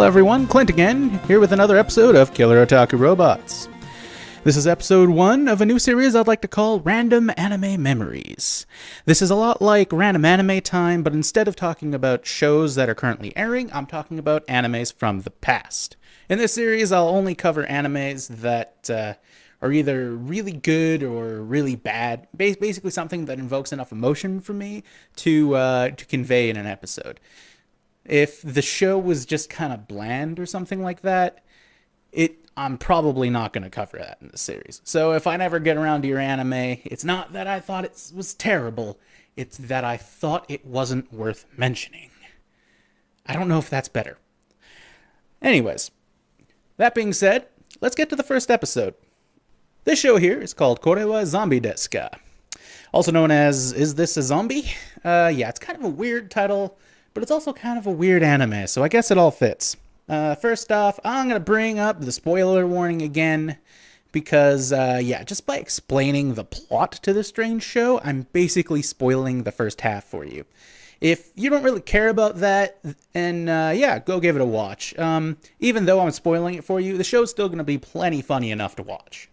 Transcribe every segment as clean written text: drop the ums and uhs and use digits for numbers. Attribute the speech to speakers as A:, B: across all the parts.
A: Hello everyone, Clint again, here with another episode of Killer Otaku Robots. This is episode 1 of a new series I'd like to call Random Anime Memories. This is a lot like Random Anime Time, but instead of talking about shows that are currently airing, I'm talking about animes from the past. In this series, I'll only cover animes that are either really good or really bad, basically something that invokes enough emotion for me to convey in an episode. If the show was just kind of bland or something like that, I'm probably not going to cover that in this series. So if I never get around to your anime, it's not that I thought it was terrible, it's that I thought it wasn't worth mentioning. I don't know if that's better. Anyways, that being said, let's get to the first episode. This show here is called Kore wa Zombie desuka? Also known as Is This a Zombie? Yeah, it's kind of a weird title, but it's also kind of a weird anime, so I guess it all fits. First off, I'm going to bring up the spoiler warning again, because, just by explaining the plot to this strange show, I'm basically spoiling the first half for you. If you don't really care about that, then, go give it a watch. Even though I'm spoiling it for you, the show's still going to be plenty funny enough to watch.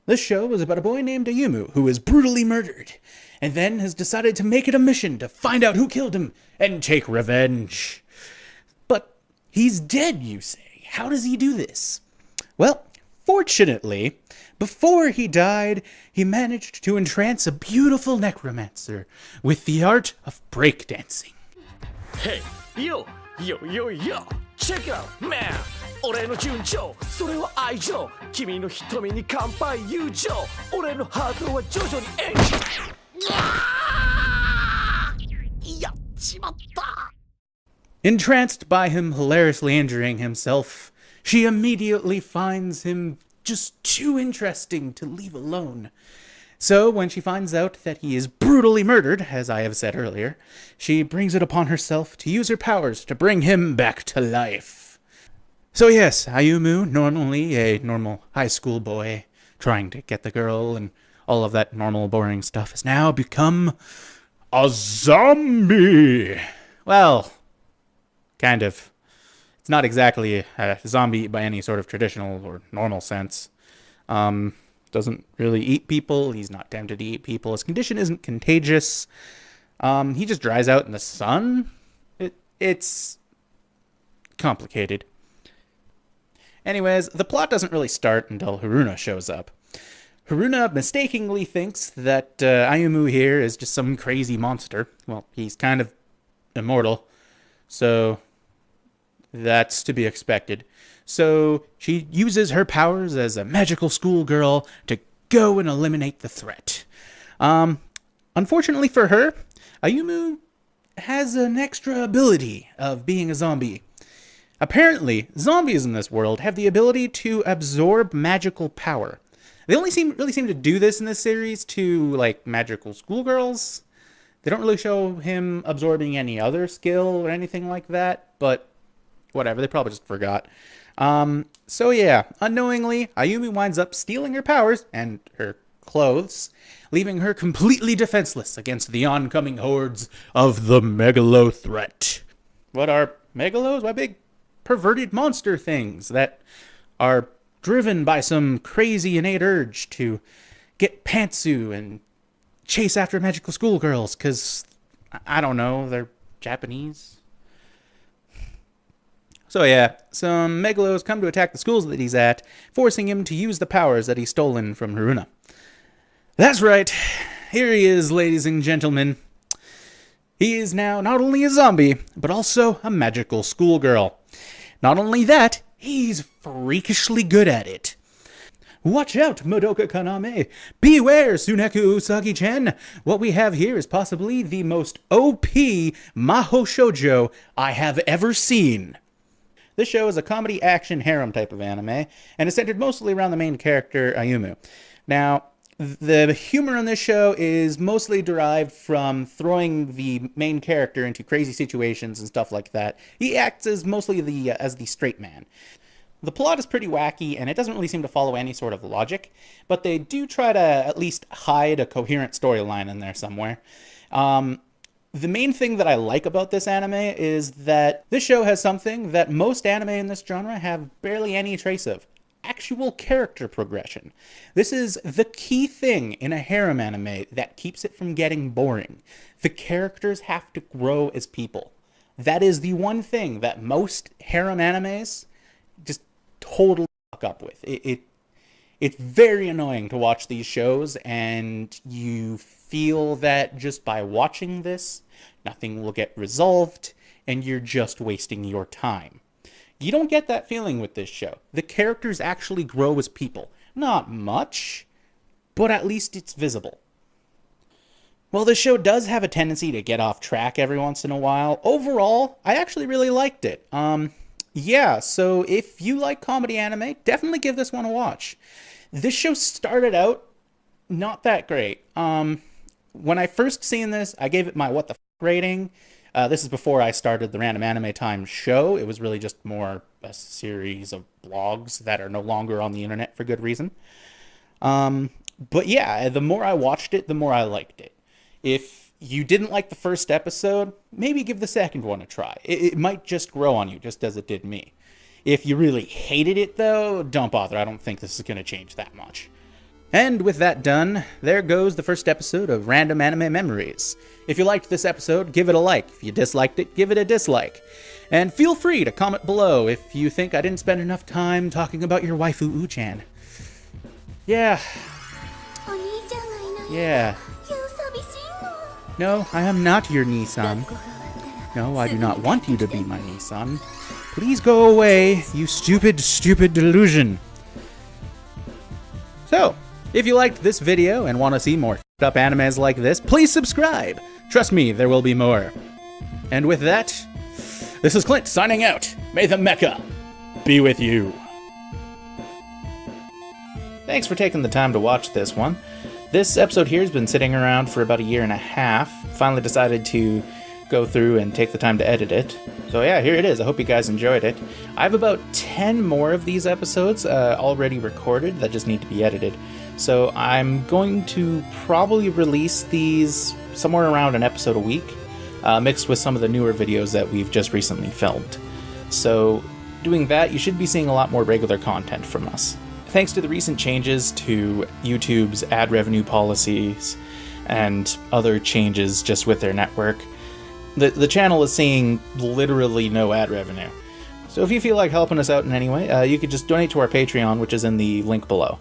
A: This show is about a boy named Ayumu who is brutally murdered, and then has decided to make it a mission to find out who killed him and take revenge. But he's dead, you say. How does he do this? Well, fortunately, before he died, he managed to entrance a beautiful necromancer with the art of breakdancing.
B: Hey, yo, check it out, man. 俺の順調、それは愛情。君の瞳に乾杯友情。俺のハートは徐々にエンジン。やっちまった。
A: Entranced by him hilariously injuring himself, she immediately finds him just too interesting to leave alone. So when she finds out that he is brutally murdered, as I have said earlier, she brings it upon herself to use her powers to bring him back to life. So yes, Ayumu, normally a normal high school boy, trying to get the girl and all of that normal boring stuff, has now become a zombie. Well, kind of. It's not exactly a zombie by any sort of traditional or normal sense. Doesn't really eat people. He's not tempted to eat people. His condition isn't contagious. He just dries out in the sun. It's complicated. Anyways, the plot doesn't really start until Haruna shows up. Haruna mistakenly thinks that Ayumu here is just some crazy monster. Well, he's kind of immortal, so that's to be expected. So she uses her powers as a magical schoolgirl to go and eliminate the threat. Unfortunately for her, Ayumu has an extra ability of being a zombie. Apparently, zombies in this world have the ability to absorb magical power. They only really seem to do this in this series to, like, magical schoolgirls. They don't really show him absorbing any other skill or anything like that, but whatever, they probably just forgot. So yeah, unknowingly, Ayumi winds up stealing her powers and her clothes, leaving her completely defenseless against the oncoming hordes of the Megalo threat. What are Megalos? Why, big perverted monster things that are driven by some crazy innate urge to get pantsu and chase after magical schoolgirls, because, I don't know, they're Japanese. So yeah, some Megalos come to attack the schools that he's at, forcing him to use the powers that he's stolen from Haruna. That's right, here he is, ladies and gentlemen. He is now not only a zombie, but also a magical schoolgirl. Not only that, he's freakishly good at it. Watch out, Madoka Kaname! Beware, Suneku Usagi-chan! What we have here is possibly the most OP Maho Shoujo I have ever seen. This show is a comedy action harem type of anime, and is centered mostly around the main character, Ayumu. Now, the humor on this show is mostly derived from throwing the main character into crazy situations and stuff like that. He acts as mostly as the straight man. The plot is pretty wacky, and it doesn't really seem to follow any sort of logic, but they do try to at least hide a coherent storyline in there somewhere. The main thing that I like about this anime is that this show has something that most anime in this genre have barely any trace of: actual character progression. This is the key thing in a harem anime that keeps it from getting boring. The characters have to grow as people. That is the one thing that most harem animes just totally fuck up with. It's very annoying to watch these shows, and you feel that just by watching this, nothing will get resolved, and you're just wasting your time. You don't get that feeling with this show. The characters actually grow as people. Not much, but at least it's visible. Well, the show does have a tendency to get off track every once in a while. Overall, I actually really liked it. Yeah, so if you like comedy anime, definitely give this one a watch. This show started out not that great. When I first seen this, I gave it my what the f rating. This is before I started the Random Anime Time show. It was really just more a series of blogs that are no longer on the internet for good reason. But yeah, the more I watched it, the more I liked it. If you didn't like the first episode, maybe give the second one a try. It might just grow on you, just as it did me. If you really hated it, though, don't bother. I don't think this is going to change that much. And with that done, there goes the first episode of Random Anime Memories. If you liked this episode, give it a like. If you disliked it, give it a dislike. And feel free to comment below if you think I didn't spend enough time talking about your waifu Uchan. Yeah. Yeah. No, I am not your Nissan. No, I do not want you to be my Nissan. Please go away, you stupid, stupid delusion. So, if you liked this video and want to see more f***ed up animes like this, please subscribe. Trust me, there will be more. And with that, this is Clint signing out. May the mecha be with you. Thanks for taking the time to watch this one. This episode here has been sitting around for about a year and a half. Finally decided to go through and take the time to edit it. So yeah, here it is. I hope you guys enjoyed it. I have about 10 more of these episodes already recorded that just need to be edited. So I'm going to probably release these somewhere around an episode a week, mixed with some of the newer videos that we've just recently filmed. So doing that, you should be seeing a lot more regular content from us. Thanks to the recent changes to YouTube's ad revenue policies and other changes just with their network, the channel is seeing literally no ad revenue. So if you feel like helping us out in any way, you could just donate to our Patreon, which is in the link below.